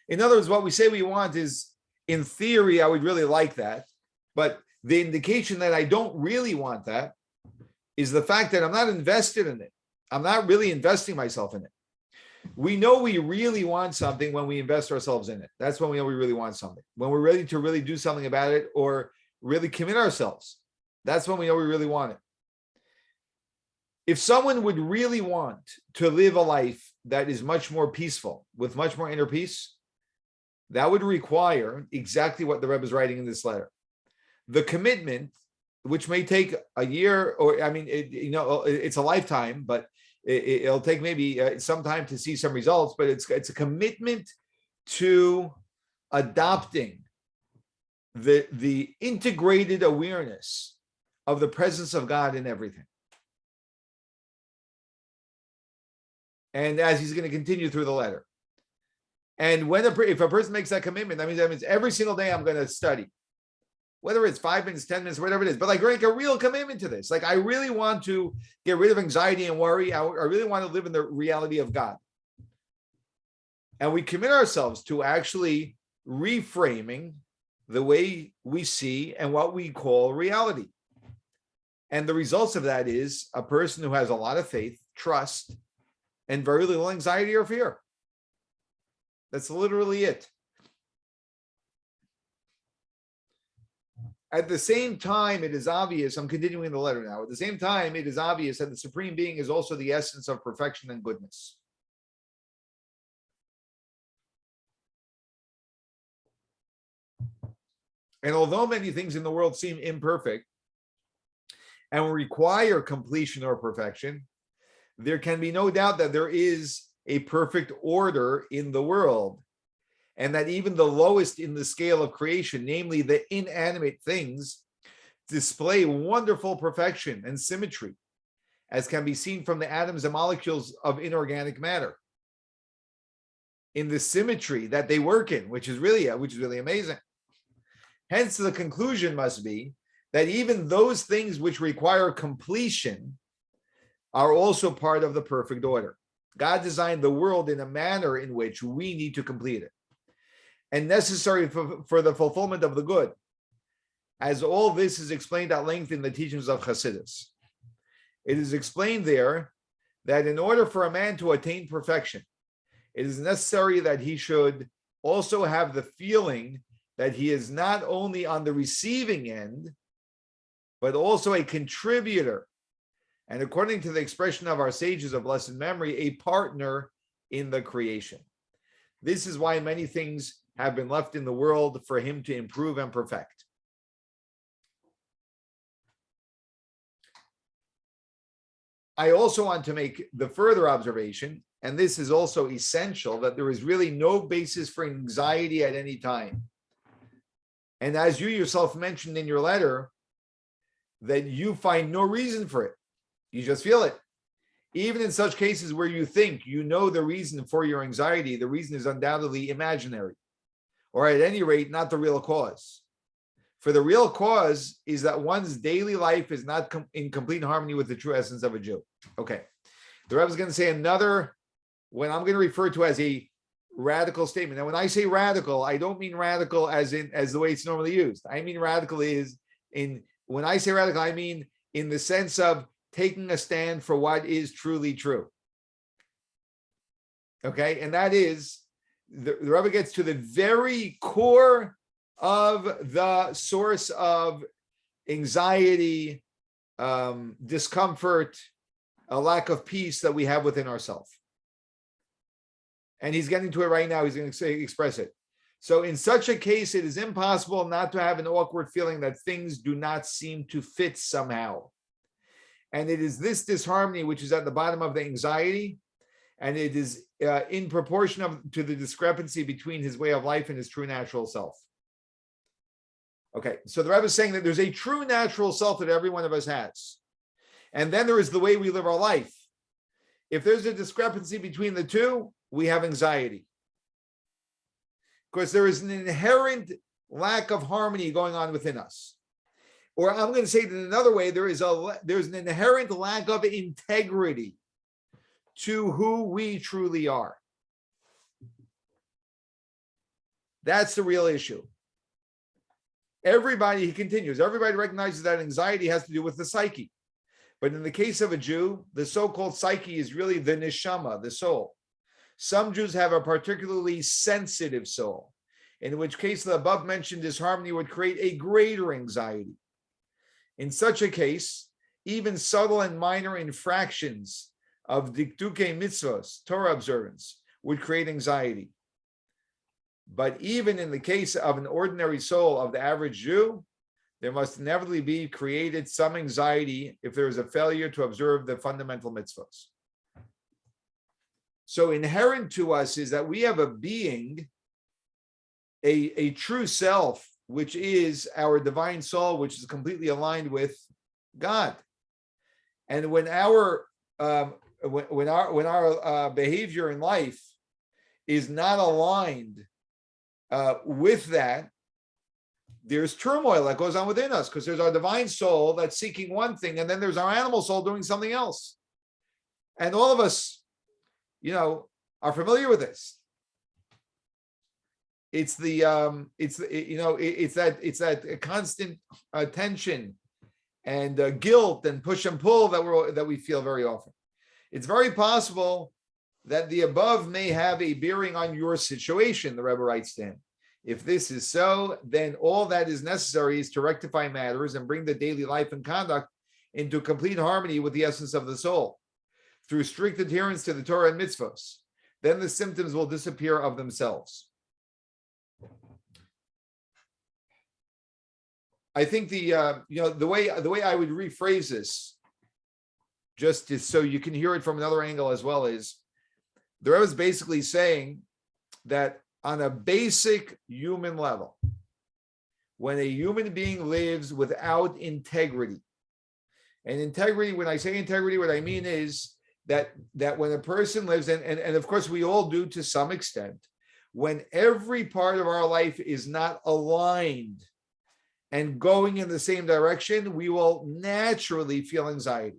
In other words, what we say we want is, in theory, I would really like that, but the indication that I don't really want that is the fact that I'm not invested in it. I'm not really investing myself in it. We know we really want something when we invest ourselves in it. That's when we know we really want something. When we're ready to really do something about it or really commit ourselves, that's when we know we really want it. If someone would really want to live a life that is much more peaceful, with much more inner peace, that would require exactly what the Rebbe is writing in this letter. The commitment, which may take a year, or it's a lifetime, but it'll take maybe some time to see some results, but it's a commitment to adopting the integrated awareness of the presence of God in everything. And as he's going to continue through the letter. And if a person makes that commitment, that means every single day I'm going to study. Whether it's 5 minutes, 10 minutes, whatever it is, but like a real commitment to this. Like, I really want to get rid of anxiety and worry. I really want to live in the reality of God. And we commit ourselves to actually reframing the way we see and what we call reality. And the results of that is a person who has a lot of faith, trust, and very little anxiety or fear. That's literally it. At the same time, it is obvious, I'm continuing the letter now. At the same time, it is obvious that the Supreme Being is also the essence of perfection and goodness. And although many things in the world seem imperfect and require completion or perfection, there can be no doubt that there is a perfect order in the world, and that even the lowest in the scale of creation, namely the inanimate things, display wonderful perfection and symmetry, as can be seen from the atoms and molecules of inorganic matter, in the symmetry that they work in, which is really amazing. Hence, the conclusion must be that even those things which require completion are also part of the perfect order. God designed the world in a manner in which we need to complete it, and necessary for the fulfillment of the good, as all this is explained at length in the teachings of Hasidus. It is explained there that in order for a man to attain perfection, it is necessary that he should also have the feeling that he is not only on the receiving end, but also a contributor, and according to the expression of our sages of blessed memory, a partner in the creation. This is why many things have been left in the world for him to improve and perfect. I also want to make the further observation, and this is also essential, that there is really no basis for anxiety at any time. And as you yourself mentioned in your letter, that you find no reason for it. You just feel it. Even in such cases where you think you know the reason for your anxiety, the reason is undoubtedly imaginary, or at any rate, not the real cause. For the real cause is that one's daily life is not in complete harmony with the true essence of a Jew. Okay. The Rebbe is going to say another, what I'm going to refer to as a radical statement. Now, when I say radical, I don't mean radical as the way it's normally used. I mean radical when I say radical, I mean in the sense of taking a stand for what is truly true. Okay, and that is, the Rebbe gets to the very core of the source of anxiety, discomfort, a lack of peace that we have within ourselves. And he's getting to it right now. He's going to express it. So in such a case, it is impossible not to have an awkward feeling that things do not seem to fit somehow. And it is this disharmony which is at the bottom of the anxiety, and it is in proportion to the discrepancy between his way of life and his true natural self. Okay, so the Rebbe is saying that there's a true natural self that every one of us has. And then there is the way we live our life. If there's a discrepancy between the two, we have anxiety. Because there is an inherent lack of harmony going on within us. Or I'm going to say it in another way, there's an inherent lack of integrity to who we truly are. That's the real issue. He continues, everybody recognizes that anxiety has to do with the psyche. But in the case of a Jew, the so-called psyche is really the neshama, the soul. Some Jews have a particularly sensitive soul, in which case the above mentioned disharmony would create a greater anxiety. In such a case, even subtle and minor infractions of dikduke mitzvos, Torah observance, would create anxiety. But even in the case of an ordinary soul of the average Jew, there must inevitably be created some anxiety if there is a failure to observe the fundamental mitzvos. So inherent to us is that we have a being, a true self, which is our divine soul, which is completely aligned with God. And when our behavior in life is not aligned with that, there's turmoil that goes on within us, because there's our divine soul that's seeking one thing, and then there's our animal soul doing something else. And all of us, are familiar with this. It's that constant tension and guilt and push and pull that we feel very often. It's very possible that the above may have a bearing on your situation, the Rebbe writes to him. If this is so, then all that is necessary is to rectify matters and bring the daily life and conduct into complete harmony with the essence of the soul, through strict adherence to the Torah and mitzvos. Then the symptoms will disappear of themselves. I think the way I would rephrase this, just so you can hear it from another angle as well, is the Rebbe is basically saying that on a basic human level, when a human being lives without integrity, and integrity, when I say integrity, what I mean is that when a person lives, and of course we all do to some extent, when every part of our life is not aligned and going in the same direction, we will naturally feel anxiety.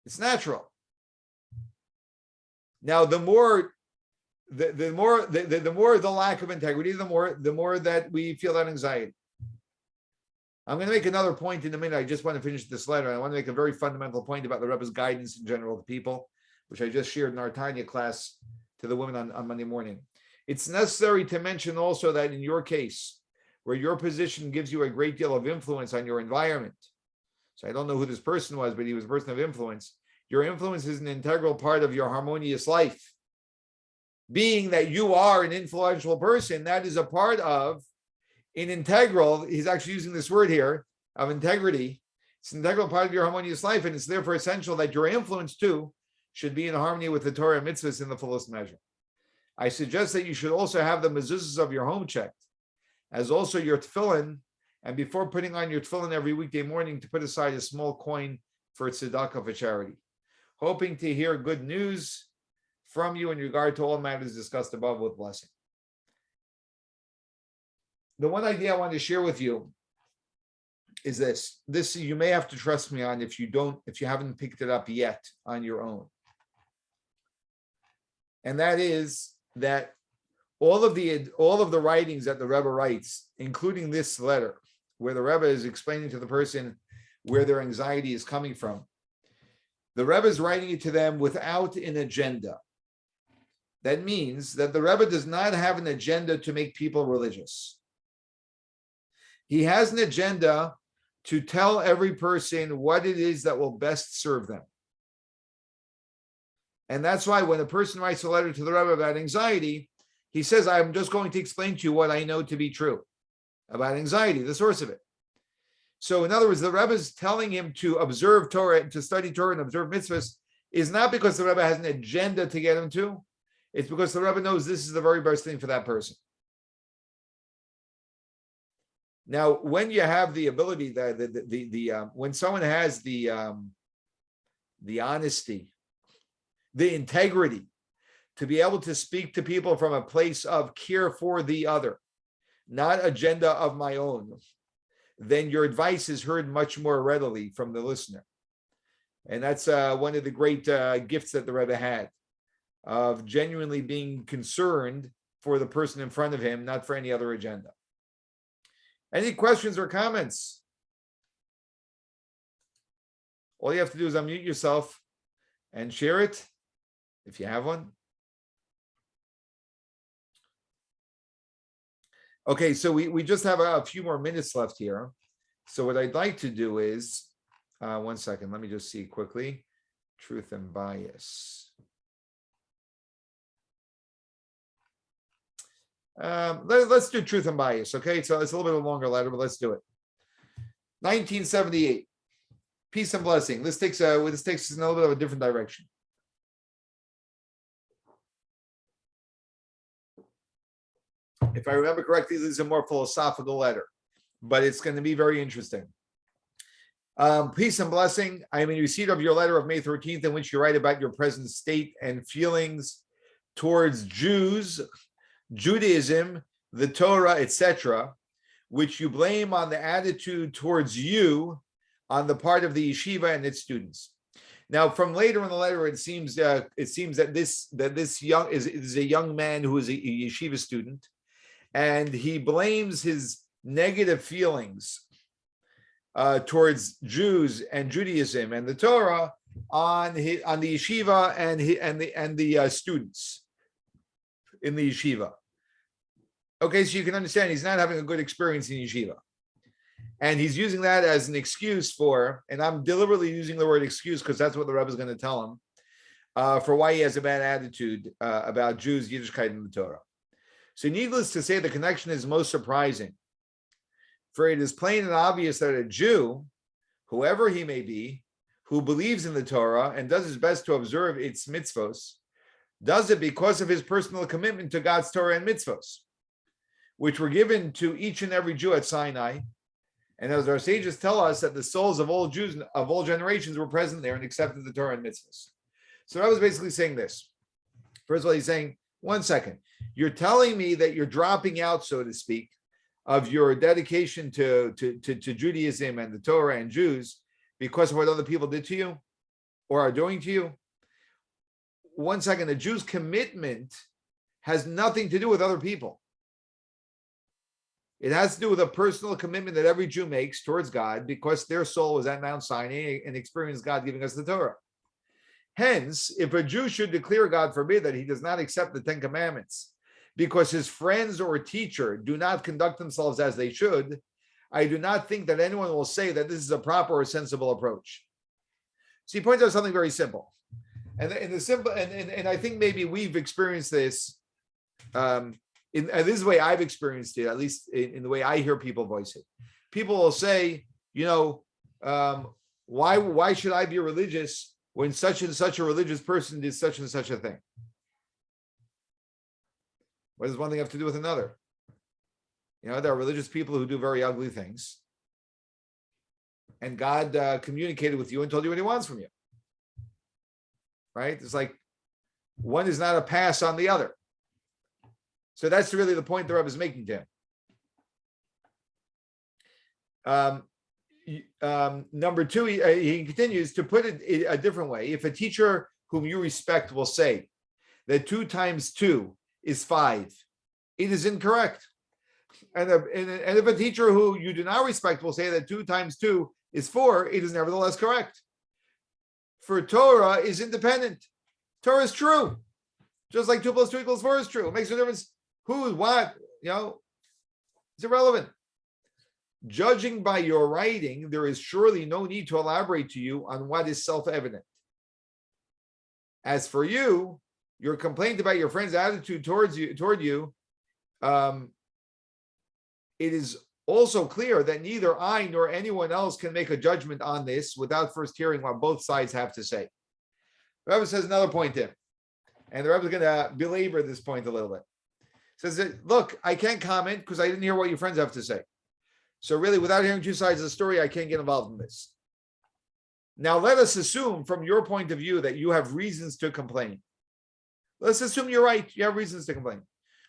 It's natural. Now, the more the lack of integrity, the more that we feel that anxiety. I'm going to make another point in a minute. I just want to finish this letter. I want to make a very fundamental point about the Rebbe's guidance in general to people, which I just shared in our Tanya class to the women on Monday morning. It's necessary to mention also that in your case, where your position gives you a great deal of influence on your environment, so I don't know who this person was, but he was a person of influence. Your influence is an integral part of your harmonious life. Being that you are an influential person, that is a part of an integral, he's actually using this word here, of integrity. It's an integral part of your harmonious life, and it's therefore essential that your influence too should be in harmony with the Torah and mitzvahs in the fullest measure. I suggest that you should also have the mezuzahs of your home checked, as also your tefillin, and before putting on your tefillin every weekday morning, to put aside a small coin for tzedakah, for charity. Hoping to hear good news from you in regard to all matters discussed above with blessing. The one idea I want to share with you is this. This you may have to trust me on if you haven't picked it up yet on your own. And that is that all of the writings that the Rebbe writes, including this letter, where the Rebbe is explaining to the person where their anxiety is coming from, the Rebbe is writing it to them without an agenda. That means that the Rebbe does not have an agenda to make people religious. He has an agenda to tell every person what it is that will best serve them. And that's why when a person writes a letter to the Rebbe about anxiety, he says, I'm just going to explain to you what I know to be true about anxiety, the source of it. So in other words, the Rebbe is telling him to observe Torah, to study Torah and observe mitzvahs, is not because the Rebbe has an agenda to get him to. It's because the Rebbe knows this is the very best thing for that person. Now, when you have the ability, when someone has the honesty, the integrity, to be able to speak to people from a place of care for the other, not agenda of my own, then your advice is heard much more readily from the listener. And that's one of the great gifts that the Rebbe had, of genuinely being concerned for the person in front of him, not for any other agenda. Any questions or comments? All you have to do is unmute yourself and share it if you have one. Okay, so we just have a few more minutes left here. So what I'd like to do is, 1 second, let me just see quickly. Truth and bias. Let's do truth and bias, okay? So it's a little bit of a longer letter, but let's do it. 1978, peace and blessing. This takes us in a little bit of a different direction. If I remember correctly, this is a more philosophical letter, but it's going to be very interesting. Peace and blessing. I am in receipt of your letter of May 13th, in which you write about your present state and feelings towards Jews, Judaism, the Torah, etc., which you blame on the attitude towards you on the part of the yeshiva and its students. Now, from later in the letter, it seems that this young is a young man who is a yeshiva student, and he blames his negative feelings towards Jews and Judaism and the Torah on the yeshiva and the students in the yeshiva. Okay, so you can understand he's not having a good experience in yeshiva. And he's using that as an excuse for, and I'm deliberately using the word excuse because that's what the Rebbe is going to tell him, for why he has a bad attitude about Jews, Yiddishkeit, and the Torah. So needless to say, the connection is most surprising. For it is plain and obvious that a Jew, whoever he may be, who believes in the Torah and does his best to observe its mitzvos, does it because of his personal commitment to God's Torah and mitzvos, which were given to each and every Jew at Sinai. And as our sages tell us, that the souls of all Jews of all generations were present there and accepted the Torah and mitzvahs. So I was basically saying this. First of all, he's saying, 1 second, you're telling me that you're dropping out, so to speak, of your dedication to Judaism and the Torah and Jews because of what other people did to you or are doing to you. 1 second, the Jew's commitment has nothing to do with other people. It has to do with a personal commitment that every Jew makes towards God because their soul was at Mount Sinai and experienced God giving us the Torah. Hence, if a Jew should declare, God forbid, that he does not accept the Ten Commandments because his friends or teacher do not conduct themselves as they should, I do not think that anyone will say that this is a proper or sensible approach. So he points out something very simple. And I think maybe we've experienced this and this is the way I've experienced it, at least in the way I hear people voice it. People will say, why should I be religious when such and such a religious person did such and such a thing? What does one thing have to do with another? There are religious people who do very ugly things. And God communicated with you and told you what he wants from you. Right? It's like one is not a pass on the other. So that's really the point the Rebbe is making to him. Number two, he continues to put it a different way. If a teacher whom you respect will say that 2 times 2 is 5, it is incorrect. And if a teacher who you do not respect will say that 2 times 2 is 4, it is nevertheless correct. For Torah is independent. Torah is true. Just like 2 plus 2 equals 4 is true. It makes no difference who, what, it's irrelevant. Judging by your writing, there is surely no need to elaborate to you on what is self-evident. As for you, your complaint about your friend's attitude toward you, it is also clear that neither I nor anyone else can make a judgment on this without first hearing what both sides have to say. The Rebbe says another point there, and the Rebbe is going to belabor this point a little bit. Says that, look, I can't comment because I didn't hear what your friends have to say. So really, without hearing 2 sides of the story, I can't get involved in this. Now, let us assume from your point of view that you have reasons to complain. Let's assume you're right. You have reasons to complain.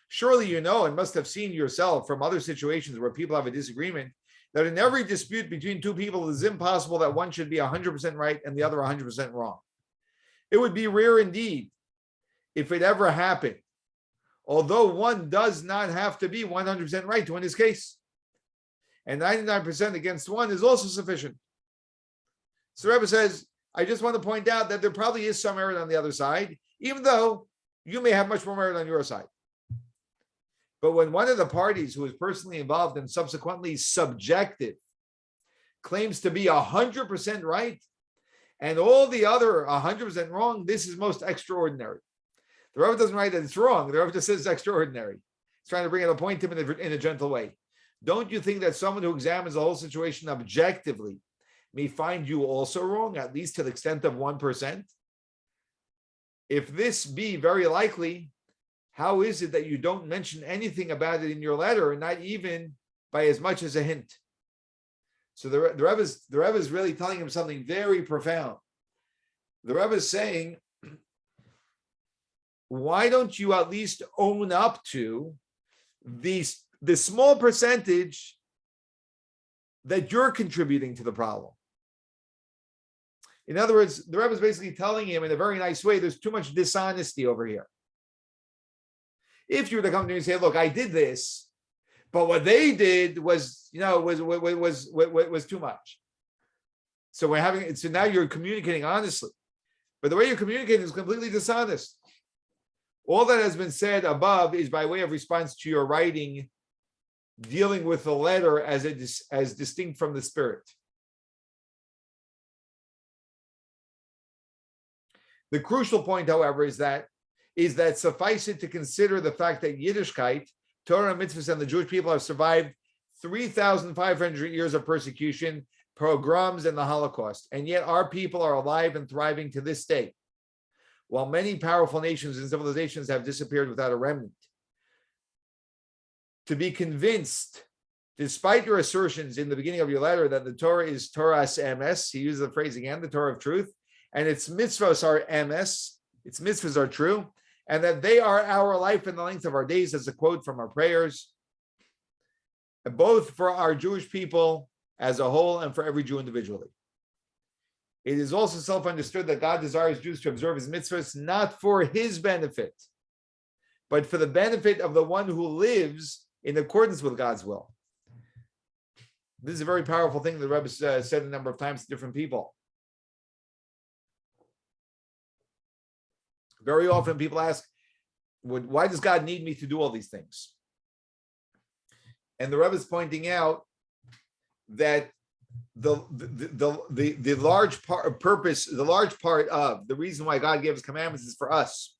Surely you know and must have seen yourself from other situations where people have a disagreement that in every dispute between 2 people, it is impossible that one should be 100% right and the other 100% wrong. It would be rare indeed if it ever happened, although one does not have to be 100% right to win his case. And 99% against one is also sufficient. So the Rebbe says, I just want to point out that there probably is some merit on the other side, even though you may have much more merit on your side. But when one of the parties who is personally involved and subsequently subjective claims to be 100% right, and all the other 100% wrong, this is most extraordinary. The Rebbe doesn't write that it's wrong. The Rebbe just says it's extraordinary. He's trying to bring it a point to him in a gentle way. Don't you think that someone who examines the whole situation objectively may find you also wrong, at least to the extent of 1%? If this be very likely, how is it that you don't mention anything about it in your letter, and not even by as much as a hint? So the Rebbe is really telling him something very profound. The Rebbe is saying, why don't you at least own up to the small percentage that you're contributing to the problem? In other words, the Rebbe is basically telling him in a very nice way, there's too much dishonesty over here. If you were to come to me and say, look, I did this, but what they did was too much. So now you're communicating honestly. But the way you're communicating is completely dishonest. All that has been said above is by way of response to your writing, dealing with the letter as distinct from the spirit. The crucial point, however, is that suffice it to consider the fact that Yiddishkeit, Torah, mitzvahs, and the Jewish people have survived 3,500 years of persecution, pogroms, and the Holocaust, and yet our people are alive and thriving to this day, while many powerful nations and civilizations have disappeared without a remnant. To be convinced, despite your assertions in the beginning of your letter that the Torah is Torah's emes, he uses the phrase again, the Torah of truth, and its mitzvahs are emes, its mitzvahs are true, and that they are our life and the length of our days, as a quote from our prayers, both for our Jewish people as a whole and for every Jew individually. It is also self-understood that God desires Jews to observe his mitzvahs not for his benefit, but for the benefit of the one who lives in accordance with God's will. This is a very powerful thing the Rebbe said a number of times to different people. Very often people ask, why does God need me to do all these things? And the Rebbe is pointing out that the large purpose, the large part of the reason why God gave his commandments is for us.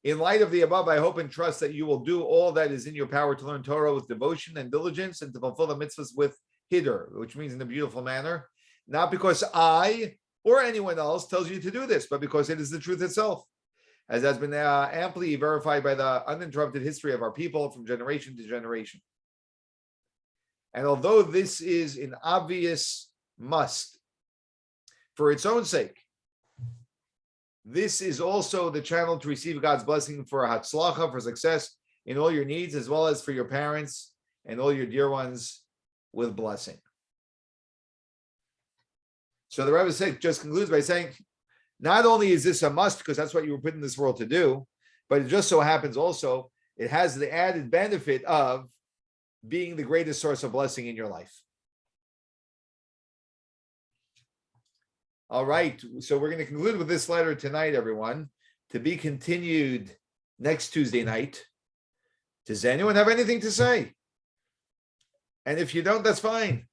In light of the above, I hope and trust that you will do all that is in your power to learn Torah with devotion and diligence and to fulfill the mitzvahs with hiddur, which means in a beautiful manner, not because I or anyone else tells you to do this, but because it is the truth itself, as has been amply verified by the uninterrupted history of our people from generation to generation. And although this is an obvious must for its own sake, this is also the channel to receive God's blessing for hatzlacha, for success in all your needs, as well as for your parents and all your dear ones with blessing. So the Rebbe just concludes by saying, not only is this a must, because that's what you were put in this world to do, but it just so happens also, it has the added benefit of being the greatest source of blessing in your life. All right, so we're going to conclude with this letter tonight, everyone, to be continued next Tuesday night. Does anyone have anything to say? And if you don't, that's fine.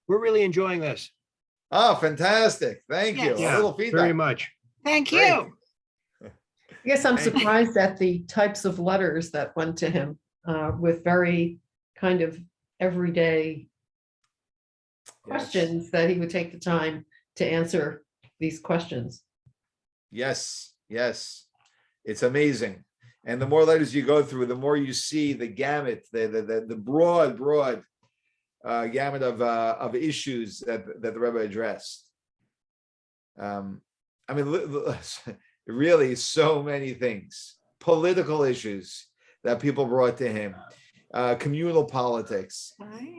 We're really enjoying this. Oh, fantastic. Thank you. Yeah, a little feedback. very much. Thank Great. you. I guess I'm surprised at the types of letters that went to him with very kind of everyday questions that he would take the time to answer these questions. Yes, yes. It's amazing. And the more letters you go through, the more you see the gamut, the broad gamut of issues that the Rebbe addressed. I mean, really so many things, political issues that people brought to him, communal politics,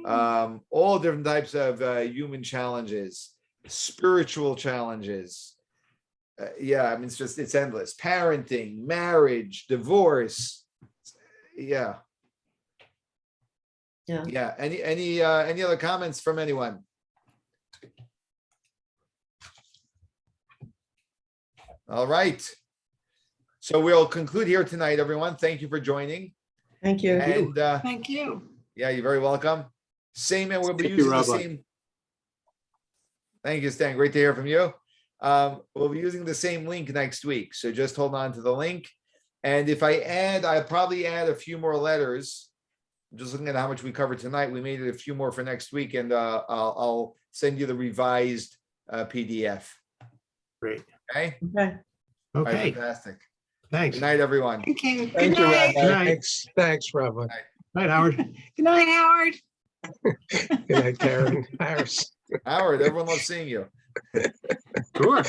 all different types of human challenges, spiritual challenges. I mean, it's endless. Parenting, marriage, divorce. Yeah. Yeah. Yeah, any other comments from anyone? All right. So we'll conclude here tonight, everyone. Thank you for joining. Thank you. And Thank you. yeah, you're very welcome. Same, and we'll be Thank you, using the Rabbi. same. Thank you, Stan. Great to hear from you. We'll be using the same link next week. So just hold on to the link. And if I'll probably add a few more letters. I'm just looking at how much we covered tonight. We made it a few more for next week, and I'll send you the revised PDF. Great. Okay. Okay. All right, Okay, fantastic. thanks. Good night, everyone. Thank you. Good Thank you, night. Rabbi. Night. Thanks, Rabbi. Night, Howard. Good night, Howard. Good night, Karen, Harris. Howard, everyone loves seeing you. Sure.